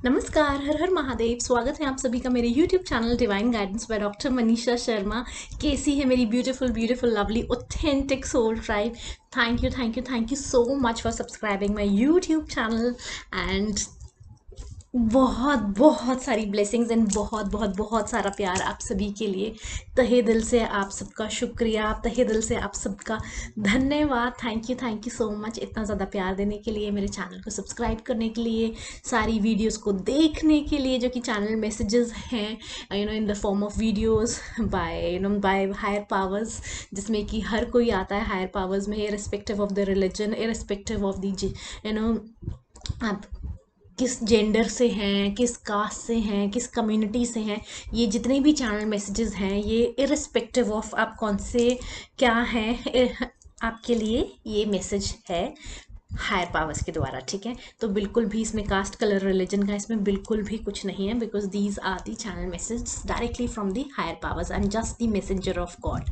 नमस्कार, हर हर महादेव। स्वागत है आप सभी का मेरे YouTube channel divine guidance by doctor Manisha Sharma. कैसी है मेरी beautiful beautiful lovely authentic soul tribe? Thank you so much for subscribing my YouTube channel and बहुत बहुत सारी ब्लेसिंग्स एंड बहुत बहुत बहुत सारा प्यार आप सभी के लिए। तहे दिल से आप सबका शुक्रिया, तहे दिल से आप सबका धन्यवाद। थैंक यू सो मच इतना ज़्यादा प्यार देने के लिए, मेरे चैनल को सब्सक्राइब करने के लिए, सारी वीडियोस को देखने के लिए जो कि चैनल मैसेजेस हैं in the form of videos by higher powers, जिसमें कि हर कोई आता है हायर पावर्स में, irrespective of the religion, irrespective of the आप किस जेंडर से हैं, किस कास्ट से हैं, किस कम्युनिटी से हैं। ये जितने भी चैनल मैसेजेस हैं ये इररिस्पेक्टिव ऑफ आप कौन से क्या हैं, आपके लिए ये मैसेज है हायर पावर्स के द्वारा। ठीक है, तो बिल्कुल भी इसमें कास्ट, कलर, रिलीजन का इसमें बिल्कुल भी कुछ नहीं है, because these are the channel message directly from the higher powers. I am just the messenger of God.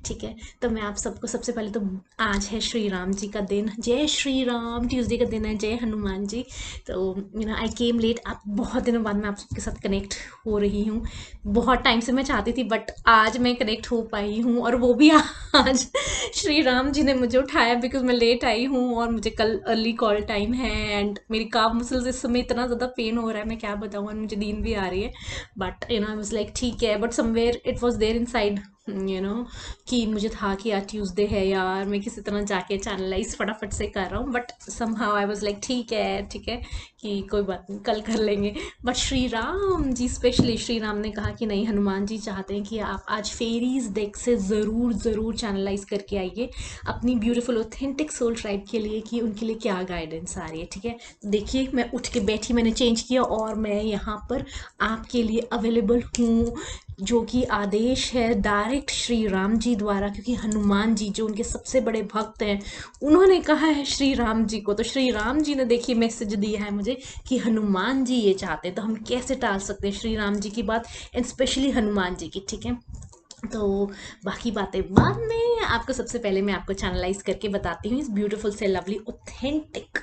ठीक है, तो मैं आप सबको सबसे पहले तो आज है श्री राम जी का दिन। जय श्री राम। ट्यूसडे का दिन है। जय हनुमान जी। तो आई केम लेट। आप बहुत दिनों बाद मैं आप सबके साथ कनेक्ट हो रही हूँ। बहुत टाइम से मैं चाहती थी बट आज मैं कनेक्ट हो पाई हूँ, और वो भी आज श्री राम जी ने मुझे उठाया, बिकॉज मैं लेट आई हूँ और मुझे कल अर्ली कॉल टाइम है एंड मेरी काफ मसल्स इस समय इतना ज़्यादा पेन हो रहा है, मैं क्या बताऊँ, और मुझे नींद भी आ रही है। बट आई वाज लाइक ठीक है, but somewhere it was there inside कि मुझे था कि आज ट्यूसडे है यार, मैं किसी तरह जाके चैनलाइज फटाफट से कर रहा हूँ। But somehow I was like ठीक है कि कोई बात नहीं, कल कर लेंगे। बट श्री राम जी, स्पेशली श्री राम ने कहा कि नहीं, हनुमान जी चाहते हैं कि आप आज फेरीज डेक से ज़रूर चैनलाइज करके आइए अपनी ब्यूटीफुल ऑथेंटिक सोल ट्राइब के लिए, कि उनके लिए क्या गाइडेंस आ रही है। ठीक है, देखिए मैं उठ के बैठी, मैंने चेंज किया और मैं यहाँ पर आपके लिए अवेलेबल हूँ, जो कि आदेश है डायरेक्ट श्री राम जी द्वारा, क्योंकि हनुमान जी जो उनके सबसे बड़े भक्त हैं, उन्होंने कहा है श्री राम जी को। तो श्री राम जी ने देखिए मैसेज दिया है मुझे कि हनुमान जी ये चाहते हैं, तो हम कैसे टाल सकते हैं श्री राम जी की बात, एंड स्पेशली हनुमान जी की। ठीक है, तो बाकी बातें बाद में। आपको सबसे पहले मैं आपको चैनलाइज करके बताती हूँ इस ब्यूटीफुल से lovely authentic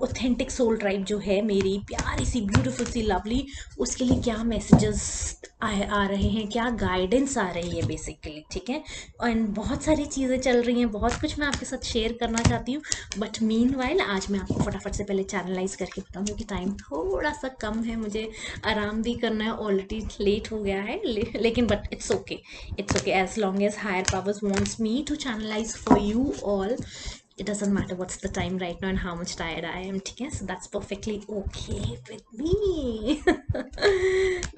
authentic soul tribe जो है मेरी प्यारी सी ब्यूटीफुल सी लवली, उसके लिए क्या मैसेजेस आ रहे हैं, क्या गाइडेंस आ रही है बेसिकली। ठीक है, एंड बहुत सारी चीज़ें चल रही हैं, बहुत कुछ मैं आपके साथ शेयर करना चाहती हूँ। बट मीनवाइल आज मैं आपको फटाफट से पहले चैनलाइज करके बताऊँ, क्योंकि टाइम थोड़ा सा कम है, मुझे आराम भी करना है, ऑलरेडी लेट हो गया है। लेकिन but it's okay as long as higher powers wants me to channelize for you all. It doesn't matter what's the time right now and how much tired I am. ठीक है, so that's perfectly okay with me.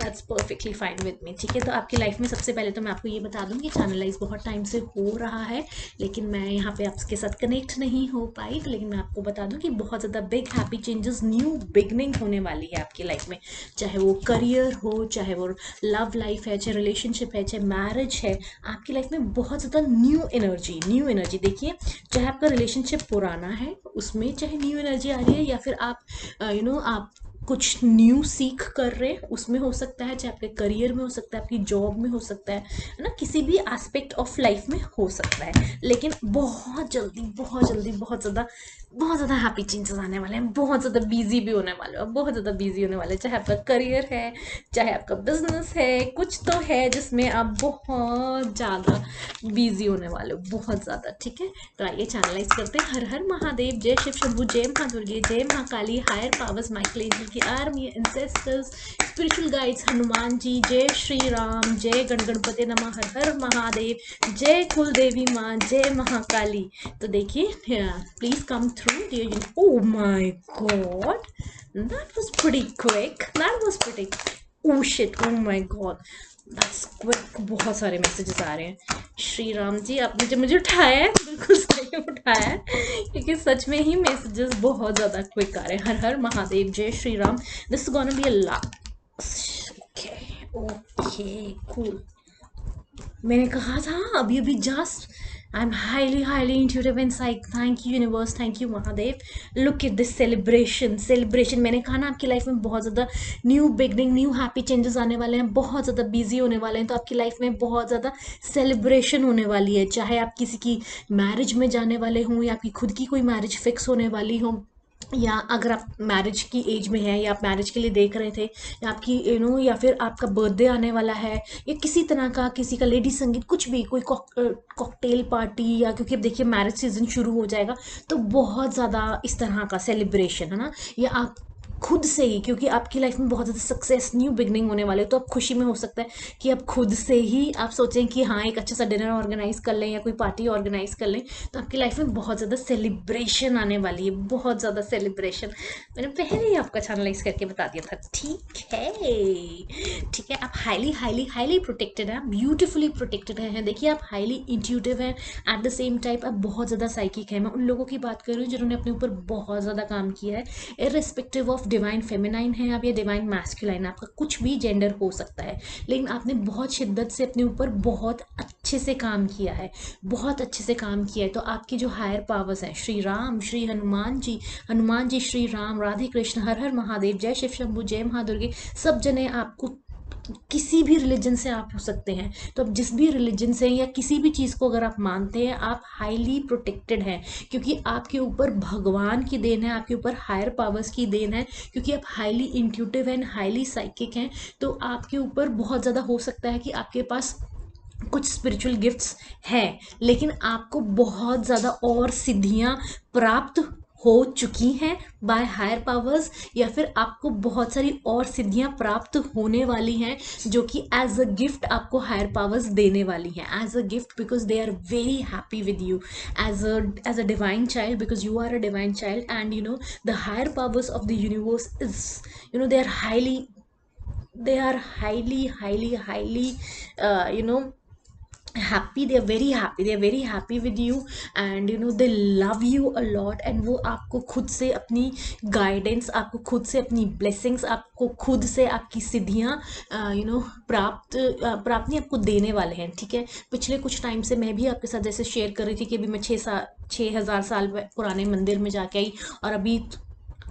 that's perfectly fine with me. ठीक है, तो आपकी life में सबसे पहले तो मैं आपको ये बता दूँ कि चैनलाइज बहुत टाइम से हो रहा है, लेकिन मैं यहाँ पे आपके साथ कनेक्ट नहीं हो पाई। लेकिन मैं आपको बता दूँ कि बहुत ज़्यादा big happy changes, new beginning होने वाली है आपकी लाइफ में, चाहे वो करियर हो, चाहे वो लव लाइफ है, चाहे रिलेशनशिप है, चाहे मैरिज है। आपकी लाइफ में बहुत ज़्यादा न्यू एनर्जी देखिए, चाहे आपका रिलेशनशिप पुराना है उसमें चाहे न्यू एनर्जी आ रही है, या फिर आप आप कुछ न्यू सीख कर रहे हैं उसमें हो सकता है, चाहे आपके करियर में हो सकता है, आपकी जॉब में हो सकता है ना, किसी भी एस्पेक्ट ऑफ लाइफ में हो सकता है। लेकिन बहुत जल्दी बहुत ज़्यादा हैप्पी चेंजेस आने वाले हैं, बहुत ज़्यादा बिजी भी होने वाले हैं, बहुत ज़्यादा बिजी होने वाले हैं। चाहे आपका करियर है, चाहे आपका बिजनेस है, कुछ तो है जिसमें आप बहुत ज़्यादा बिजी होने वाले हो, बहुत ज़्यादा। ठीक है, तो आइए चैनलाइज करते हैं। हर हर महादेव, जय शिव शंभू, जय महादुर्गे, जय Mahakali, higher powers, Michael angel की army, ancestors, spiritual guides, Hanuman ji, जय श्री राम, जय गणपति नमः, हर हर महादेव, जय कुल देवी माँ, जय महाकाली। तो देखिए, please come through dear. Oh my God, that was pretty quick, that was pretty, oh shit, oh my god, that's quick। बहुत सारे मैसेजेस आ रहे हैं। श्री राम जी, आपने मुझे उठाया है, बिल्कुल सही उठाया है, क्योंकि सच में ही मैसेजेस बहुत ज़्यादा क्विक आ रहे हैं। हर हर महादेव, जय Shri Ram. This is gonna be a lot. Okay cool. मैंने कहा था अभी अभी just, I am highly intuitive and psych. Thank you universe, thank you Mahadev. Look at this celebration. मैंने कहा ना आपकी लाइफ में बहुत ज़्यादा new beginning, new happy changes आने वाले हैं, बहुत ज़्यादा बिजी होने वाले हैं, तो आपकी लाइफ में बहुत ज़्यादा सेलिब्रेशन होने वाली है। चाहे आप किसी की मैरिज में जाने वाले हों, या आपकी खुद की कोई मैरिज फिक्स होने वाली हो, या अगर आप मैरिज की एज में हैं या आप मैरिज के लिए देख रहे थे, या आपकी या फिर आपका बर्थडे आने वाला है, या किसी तरह का किसी का लेडी संगीत, कुछ भी, कोई कॉकटेल पार्टी, या क्योंकि अब देखिए मैरिज सीजन शुरू हो जाएगा, तो बहुत ज़्यादा इस तरह का सेलिब्रेशन है ना, या आप खुद से ही, क्योंकि आपकी लाइफ में बहुत ज़्यादा सक्सेस, न्यू बिगनिंग होने वाले, तो आप खुशी में हो सकता है कि आप खुद से ही आप सोचें कि हाँ एक अच्छा सा डिनर ऑर्गेनाइज कर लें या कोई पार्टी ऑर्गेनाइज कर लें, तो आपकी लाइफ में बहुत ज़्यादा सेलिब्रेशन आने वाली है, बहुत ज़्यादा सेलिब्रेशन। मैंने पहले ही आपका चैनलाइज करके बता दिया था, ठीक है। ठीक है, आप हाईली हाईली हाईली प्रोटेक्टेड हैं, ब्यूटीफुली प्रोटेक्टेड हैं। देखिए आप हाईली इंट्यूटिव हैं, एट द सेम टाइम आप बहुत ज़्यादा साइकिक हैं। मैं उन लोगों की बात कर रही हूँ जिन्होंने अपने ऊपर बहुत ज़्यादा काम किया है, इर्रिस्पेक्टिव ऑफ डिवाइन फेमिनाइन है आप या डिवाइन मैस्कुलाइन, आपका कुछ भी जेंडर हो सकता है, लेकिन आपने बहुत शिद्दत से अपने ऊपर बहुत अच्छे से काम किया है, बहुत अच्छे से काम किया है। तो आपकी जो हायर पावर्स हैं, श्री राम, श्री हनुमान जी, श्री राम, राधे कृष्ण, हर हर महादेव, जय शिव शंभू, जय महादुर्गे, सब जने आपको, किसी भी रिलीजन से आप हो सकते हैं, तो अब जिस भी रिलीजन से या किसी भी चीज़ को अगर आप मानते हैं, आप हाईली प्रोटेक्टेड हैं, क्योंकि आपके ऊपर भगवान की देन है, आपके ऊपर हायर पावर्स की देन है, क्योंकि आप highly intuitive and highly psychic हैं। तो आपके ऊपर बहुत ज़्यादा हो सकता है कि आपके पास कुछ स्पिरिचुअल गिफ्ट्स हैं, लेकिन आपको बहुत ज़्यादा और सिद्धियां प्राप्त हो चुकी हैं बाय हायर पावर्स, या फिर आपको बहुत सारी और सिद्धियां प्राप्त होने वाली हैं, जो कि एज अ गिफ्ट आपको हायर पावर्स देने वाली हैं, as a gift, because they are very happy with you as a divine child, because you are a divine child, and the higher powers of the universe is, they are highly happy, they are very happy, they are very happy with you, and they love you a lot, and वो आपको खुद से अपनी guidance, आपको खुद से अपनी blessings, आपको खुद से आपकी सिद्धियाँ प्राप्त नहीं, आपको देने वाले हैं। ठीक है, पिछले कुछ टाइम से मैं भी आपके साथ जैसे शेयर कर रही थी कि अभी मैं 6,000 साल पुराने मंदिर में जाके आई, और अभी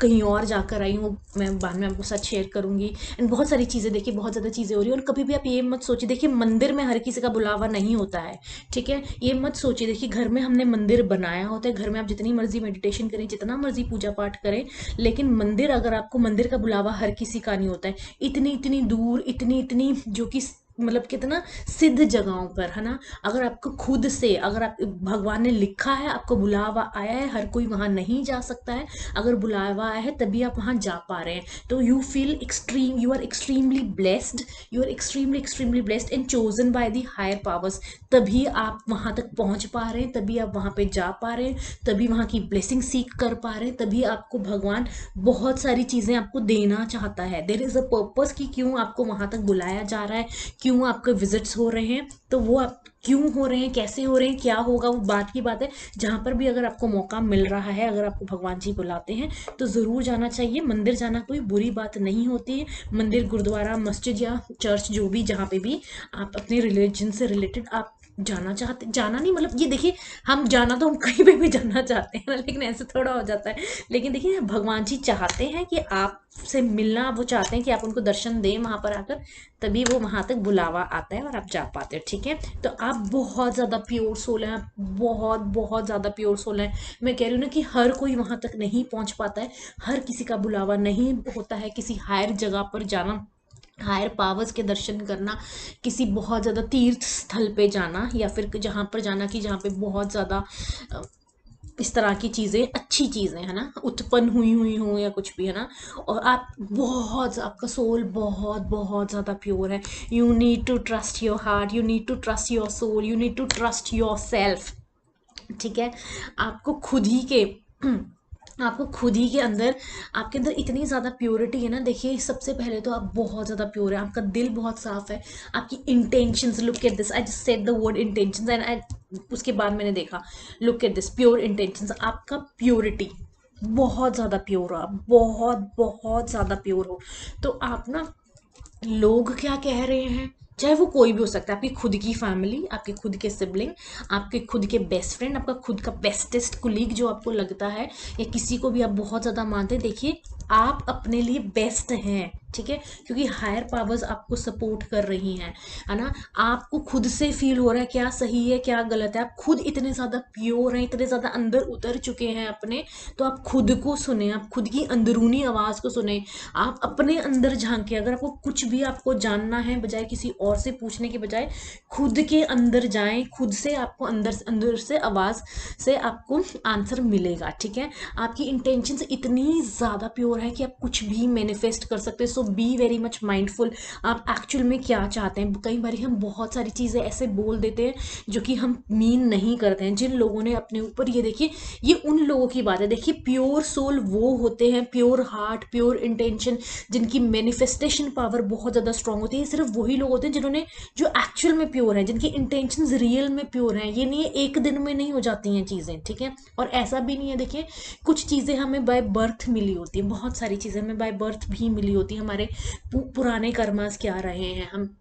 कहीं और जाकर आई हूँ, मैं बाद में आपको साथ शेयर करूंगी। एंड बहुत सारी चीज़ें, देखिए बहुत ज़्यादा चीज़ें हो रही है, और कभी भी आप ये मत सोचिए, देखिए मंदिर में हर किसी का बुलावा नहीं होता है, ठीक है, ये मत सोचिए। देखिए घर में हमने मंदिर बनाया होता है, घर में आप जितनी मर्जी मेडिटेशन करें, जितना मर्जी पूजा पाठ करें, लेकिन मंदिर, अगर आपको मंदिर का बुलावा हर किसी का नहीं होता है, इतनी इतनी दूर, इतनी इतनी जो कि मतलब कितना सिद्ध जगहों पर, है ना, अगर आपको खुद से, अगर आप भगवान ने लिखा है, आपको बुलावा आया है, हर कोई वहां नहीं जा सकता है, अगर बुलावा आया है तभी आप वहां जा पा रहे हैं, तो you feel extreme, you are extremely blessed, you are extremely blessed and chosen by the higher powers, तभी आप वहां तक पहुंच पा रहे हैं, तभी आप वहां पे जा पा रहे हैं, तभी वहां की ब्लेसिंग सीख कर पा रहे हैं, तभी आपको भगवान बहुत सारी चीजें आपको देना चाहता है। देयर इज अ पर्पस कि क्यों आपको वहां तक बुलाया जा रहा है, क्यों आपके विजिट्स हो रहे हैं, तो वो आप क्यों हो रहे हैं, कैसे हो रहे हैं, क्या होगा, वो बात की बात है। जहाँ पर भी अगर आपको मौका मिल रहा है, अगर आपको भगवान जी बुलाते हैं, तो ज़रूर जाना चाहिए। मंदिर जाना कोई बुरी बात नहीं होती है, मंदिर, गुरुद्वारा, मस्जिद या चर्च, जो भी, जहाँ पे भी आप अपने रिलीजन से रिलेटेड आप जाना चाहते, जाना नहीं मतलब ये देखिए, हम जाना तो हम कहीं पे भी जाना चाहते हैं ना, लेकिन ऐसे थोड़ा हो जाता है। लेकिन देखिए भगवान जी चाहते हैं कि आपसे मिलना, वो चाहते हैं कि आप उनको दर्शन दें वहां पर आकर, तभी वो वहां तक बुलावा आता है और आप जा पाते हो। ठीक है, तो आप बहुत ज़्यादा प्योर सोल हैं, बहुत बहुत ज़्यादा प्योर सोल हैं। मैं कह रही हूँ ना कि हर कोई वहां तक नहीं पहुंच पाता है, हर किसी का बुलावा नहीं होता है, किसी हायर जगह पर जाना, हायर पावर्स के दर्शन करना, किसी बहुत ज़्यादा तीर्थ स्थल पे जाना, या फिर जहाँ पर जाना कि जहाँ पे बहुत ज़्यादा इस तरह की चीज़ें, अच्छी चीज़ें, है ना, उत्पन्न हुई हो या कुछ भी, है ना, और आप बहुत, आपका सोल बहुत बहुत ज़्यादा प्योर है। You need to trust your heart, you need to trust your soul, you need to trust yourself. ठीक है, आपको खुद ही के आपको खुद ही के अंदर, आपके अंदर इतनी ज़्यादा प्योरिटी है ना। देखिए सबसे पहले तो आप बहुत ज़्यादा प्योर है, आपका दिल बहुत साफ है, आपकी intentions, look at this, I just said the word intentions and I, उसके बाद मैंने देखा, look at this, pure intentions, आपका प्योरिटी बहुत ज़्यादा प्योर हो, आप बहुत बहुत ज़्यादा प्योर हो। तो आप ना, लोग क्या कह रहे हैं, चाहे वो कोई भी हो सकता है, आपकी खुद की फैमिली, आपके खुद के सिबलिंग, आपके खुद के बेस्ट फ्रेंड, आपका खुद का बेस्टेस्ट कुलीग जो आपको लगता है, या किसी को भी आप बहुत ज़्यादा मानते हैं, देखिए आप अपने लिए बेस्ट हैं, ठीक है, क्योंकि हायर पावर्स आपको सपोर्ट कर रही हैं, है ना। आपको खुद से फील हो रहा है क्या सही है क्या गलत है, आप खुद इतने ज्यादा प्योर हैं, इतने ज्यादा अंदर उतर चुके हैं अपने, तो आप खुद को सुने, आप खुद की अंदरूनी आवाज को सुने, आप अपने अंदर झांके। अगर आपको कुछ भी आपको जानना है, बजाय किसी और से पूछने के बजाय खुद के अंदर जाएं, खुद से आपको अंदर से आवाज से आपको आंसर मिलेगा, ठीक है। आपकी इंटेंशंस इतनी ज़्यादा प्योर है कि आप कुछ भी मैनिफेस्ट कर सकते हैं। सो बी वेरी मच माइंडफुल, आप एक्चुअल में क्या चाहते हैं। कई बार हम बहुत सारी चीज़ें ऐसे बोल देते हैं जो कि हम मीन नहीं करते हैं। जिन लोगों ने अपने ऊपर, ये देखिए, ये उन लोगों की बात है, देखिए प्योर सोल वो होते हैं, प्योर हार्ट, प्योर इंटेंशन, जिनकी मैनिफेस्टेशन पावर बहुत ज़्यादा स्ट्रांग होती है। सिर्फ वही लोग होते हैं जिन्होंने, जो एक्चुअल में प्योर है, जिनकी इंटेंशंस रियल में प्योर हैं। ये नहीं है एक दिन में नहीं हो जाती हैं चीज़ें, ठीक है। और ऐसा भी नहीं है, देखिए कुछ चीज़ें हमें बाय बर्थ मिली होती हैं, बहुत सारी चीज़ें हमें बाय बर्थ भी मिली होती हैं। हमारे पुराने कर्मास क्या रहे हैं, हम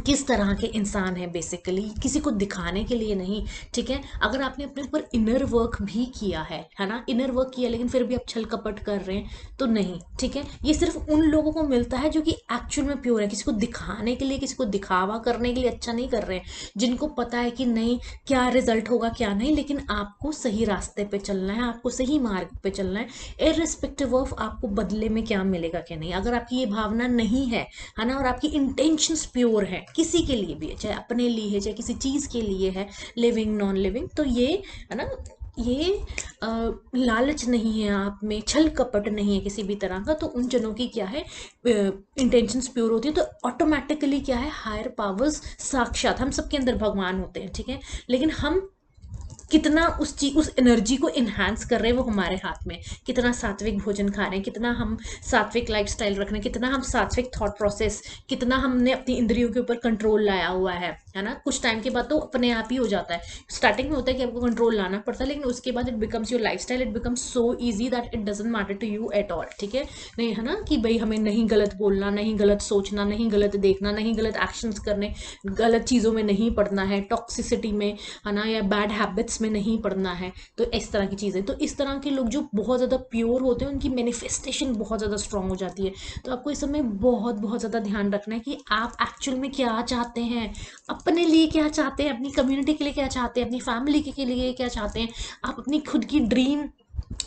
किस तरह के इंसान हैं, बेसिकली किसी को दिखाने के लिए नहीं, ठीक है। अगर आपने अपने ऊपर इनर वर्क भी किया है ना, इनर वर्क किया, लेकिन फिर भी आप छल कपट कर रहे हैं तो नहीं, ठीक है। ये सिर्फ उन लोगों को मिलता है जो कि एक्चुअल में प्योर है, किसी को दिखाने के लिए, किसी को दिखावा करने के लिए अच्छा नहीं कर रहे हैं, जिनको पता है कि नहीं क्या रिजल्ट होगा क्या नहीं, लेकिन आपको सही रास्ते पे चलना है, आपको सही मार्ग पे चलना है, इररिस्पेक्टिव ऑफ आपको बदले में क्या मिलेगा क्या नहीं। अगर आपकी ये भावना नहीं है ना, और आपकी इंटेंशंस प्योर है, किसी के लिए भी है, चाहे अपने लिए है चाहे किसी चीज के लिए है, लिविंग नॉन लिविंग, तो ये है ना, ये लालच नहीं है आप में, छल कपट नहीं है किसी भी तरह का, तो उन जनों की क्या है, इंटेंशंस प्योर होती है, तो ऑटोमेटिकली क्या है, हायर पावर्स, साक्षात हम सबके अंदर भगवान होते हैं, ठीक है। लेकिन हम कितना उस चीज, उस एनर्जी को इन्हांस कर रहे हैं, वो हमारे हाथ में। कितना सात्विक भोजन खा रहे हैं, कितना हम सात्विक लाइफस्टाइल रख रहे हैं, कितना हम सात्विक थॉट प्रोसेस, कितना हमने अपनी इंद्रियों के ऊपर कंट्रोल लाया हुआ है ना। कुछ टाइम के बाद तो अपने आप ही हो जाता है। स्टार्टिंग में होता है कि आपको कंट्रोल लाना पड़ता है, लेकिन उसके बाद it becomes your lifestyle, it becomes so easy that it doesn't matter to you at all, ठीक है। नहीं, है ना, कि भाई हमें नहीं गलत बोलना, नहीं गलत सोचना, नहीं गलत देखना, नहीं गलत एक्शंस करने, गलत चीज़ों में नहीं पड़ना है, टॉक्सिसिटी में, है ना, या बैड हैबिट्स में नहीं पड़ना है। तो इस तरह की चीज़ें, तो इस तरह के लोग जो बहुत ज़्यादा प्योर होते हैं, उनकी मैनिफेस्टेशन बहुत ज़्यादा स्ट्रांग हो जाती है। तो आपको इस समय बहुत बहुत ज़्यादा ध्यान रखना है कि आप एक्चुअल में क्या चाहते हैं, अपने लिए क्या चाहते हैं, अपनी कम्युनिटी के लिए क्या चाहते हैं, अपनी फैमिली के लिए क्या चाहते हैं, आप अपनी खुद की ड्रीम,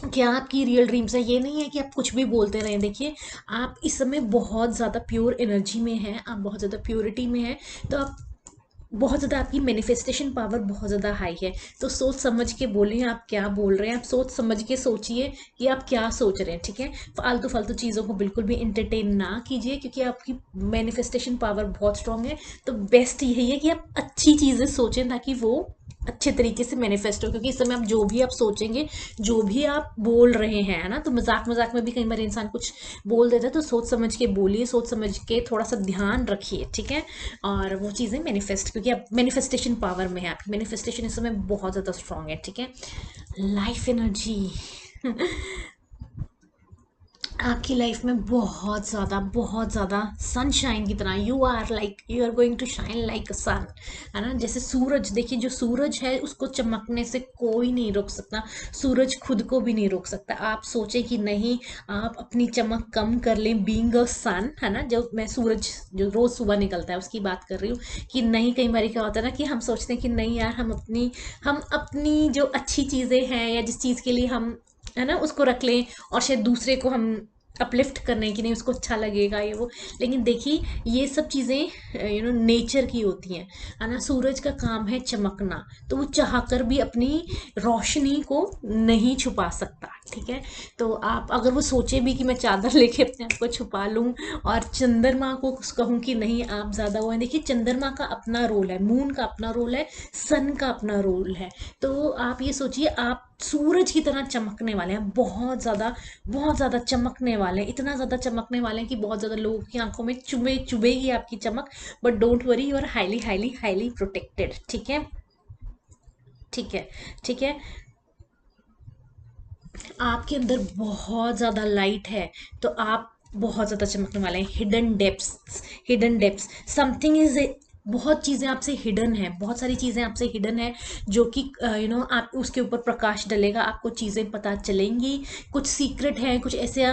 क्या आपकी रियल ड्रीम्स है। ये नहीं है कि आप कुछ भी बोलते रहें। देखिए, आप इस समय बहुत ज़्यादा प्योर एनर्जी में हैं, आप बहुत ज़्यादा प्योरिटी में हैं, तो आप बहुत ज़्यादा, आपकी मैनिफेस्टेशन पावर बहुत ज़्यादा हाई है। तो सोच समझ के बोलें, आप क्या बोल रहे हैं, आप सोच समझ के सोचिए कि आप क्या सोच रहे हैं, ठीक है। फालतू फालतू चीज़ों को बिल्कुल भी इंटरटेन ना कीजिए, क्योंकि आपकी मैनिफेस्टेशन पावर बहुत स्ट्रांग है। तो बेस्ट यही है कि आप अच्छी चीज़ें सोचें, ताकि वो अच्छे तरीके से मैनिफेस्ट हो। क्योंकि इस समय आप जो भी आप सोचेंगे, जो भी आप बोल रहे हैं, है ना, तो मजाक मजाक में भी कई बार इंसान कुछ बोल देता है, तो सोच समझ के बोलिए, सोच समझ के थोड़ा सा ध्यान रखिए, ठीक है। और वो चीज़ें मैनिफेस्ट, क्योंकि आप मैनिफेस्टेशन पावर में है, आपकी मैनिफेस्टेशन इस समय बहुत ज़्यादा स्ट्रांग है, ठीक है। लाइफ एनर्जी आपकी लाइफ में बहुत ज़्यादा सनशाइन की तरह, you are like, you are going to shine like a sun, है ना। जैसे सूरज, देखिए जो सूरज है उसको चमकने से कोई नहीं रोक सकता, सूरज खुद को भी नहीं रोक सकता। आप सोचें कि नहीं, आप अपनी चमक कम कर लें, बीइंग अ सन, है ना। जो मैं सूरज जो रोज़ सुबह निकलता है उसकी बात कर रही हूँ, कि नहीं, कई बार क्या होता है ना, कि हम सोचते हैं कि नहीं यार, हम अपनी जो अच्छी चीज़ें हैं, या जिस चीज़ के लिए हम, है ना, उसको रख लें, और शायद दूसरे को हम अपलिफ्ट करने की, नहीं उसको अच्छा लगेगा ये वो। लेकिन देखिए, ये सब चीज़ें नेचर की होती हैं, है ना। सूरज का काम है चमकना, तो वो चाहकर भी अपनी रोशनी को नहीं छुपा सकता, ठीक है। तो आप अगर वो सोचे भी कि मैं चादर लेके अपने आप को छुपा लूँ, और चंद्रमा को कहूँ कि नहीं आप ज़्यादा वो है, देखिए चंद्रमा का अपना रोल है, मून का अपना रोल है, सन का अपना रोल है। तो आप ये सोचिए, आप सूरज की तरह चमकने वाले हैं, बहुत ज़्यादा चमकने वाले हैं, इतना ज़्यादा चमकने वाले हैं कि बहुत ज़्यादा लोगों की आंखों में चुभेगी आपकी चमक। But don't worry, you are highly highly highly protected, ठीक है, ठीक है, ठीक है। आपके अंदर बहुत ज़्यादा लाइट है, तो आप बहुत ज़्यादा चमकने वाले हैं। हिडन डेप्स, समथिंग इज, बहुत चीज़ें आपसे हिडन है, बहुत सारी चीज़ें आपसे हिडन है, जो कि आप उसके ऊपर प्रकाश डलेगा, आपको चीज़ें पता चलेंगी। कुछ सीक्रेट है, कुछ ऐसे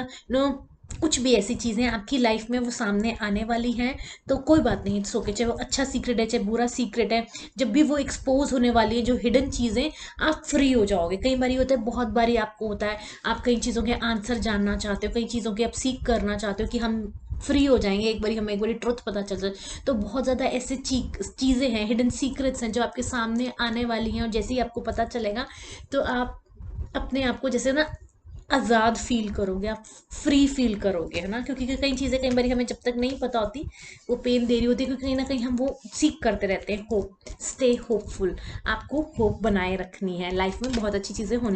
कुछ भी ऐसी चीज़ें आपकी लाइफ में वो सामने आने वाली हैं, तो कोई बात नहीं, इट्स ओके। चाहे वो अच्छा सीक्रेट है, चाहे बुरा सीक्रेट है, जब भी वो एक्सपोज होने वाली है जो हिडन चीज़ें, आप फ्री हो जाओगे। कई बार होता है, बहुत बारी आपको होता है, आप कई चीज़ों के आंसर जानना चाहते हो, कई चीज़ों के आप सीख करना चाहते हो कि हम फ्री हो जाएंगे, एक बारी हमें एक बारी ट्रुथ पता चल जाए। तो बहुत ज़्यादा ऐसे चीज़ें हैं, हिडन सीक्रेट्स हैं जो आपके सामने आने वाली हैं, और जैसे ही आपको पता चलेगा तो आप अपने आप को जैसे ना आज़ाद फील करोगे, आप फ्री फील करोगे, है ना। क्योंकि कई चीज़ें कई बार हमें जब तक नहीं पता होती, वो पेन दे रही होती है, क्योंकि कहीं ना कहीं हम वो सीख करते रहते हैं। Hope, stay hopeful. आपको होप बनाए रखनी है, लाइफ में बहुत अच्छी चीज़ें होने